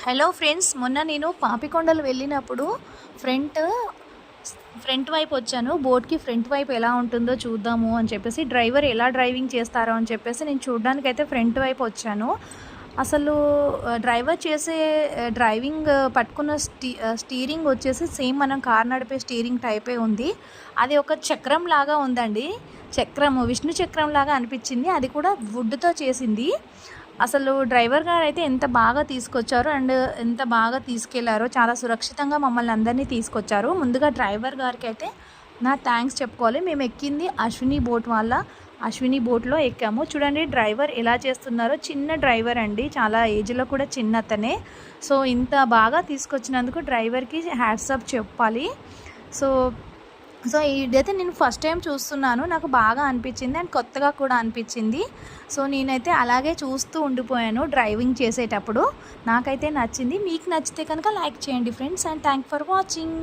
Hello friends, మొన్న నేను పాపికొండలు వెళ్ళినప్పుడు ఫ్రంట్ వైపు వచ్చాను. బోట్కి ఫ్రంట్ వైపు ఎలా ఉంటుందో చూద్దాము అని చెప్పేసి, డ్రైవర్ ఎలా డ్రైవింగ్ చేస్తారో అని చెప్పేసి నేను చూడడానికైతే ఫ్రంట్ వైపు వచ్చాను. అసలు డ్రైవర్ చేసే డ్రైవింగ్ పట్టుకున్న స్టీరింగ్ వచ్చేసి సేమ్ మనం కార్ నడిపే స్టీరింగ్ టైపే ఉంది. అది ఒక చక్రం లాగా ఉందండి. విష్ణు చక్రం లాగా అనిపించింది. అది కూడా వుడ్తో చేసింది. అసలు డ్రైవర్ గారు అయితే ఎంత బాగా తీసుకొచ్చారో అండ్ ఎంత బాగా తీసుకెళ్లారో, చాలా సురక్షితంగా మమ్మల్ని అందరినీ తీసుకొచ్చారు. ముందుగా డ్రైవర్ గారికి అయితే నా థ్యాంక్స్ చెప్పుకోవాలి. మేము ఎక్కింది అశ్విని బోట్లో ఎక్కాము. చూడండి డ్రైవర్ ఎలా చేస్తున్నారో. చిన్న డ్రైవర్ అండి, చాలా ఏజ్లో కూడా చిన్న అతనే. సో ఇంత బాగా తీసుకొచ్చినందుకు డ్రైవర్కి హ్యాట్స్ ఆఫ్ చెప్పాలి. సో ఇదైతే నేను ఫస్ట్ టైం చూస్తున్నాను. నాకు బాగా అనిపించింది అండ్ కొత్తగా కూడా అనిపించింది. సో నేనైతే అలాగే చూస్తూ ఉండిపోయాను డ్రైవింగ్ చేసేటప్పుడు. నాకైతే నచ్చింది. మీకు నచ్చితే కనుక లైక్ చేయండి friends, and thank for watching.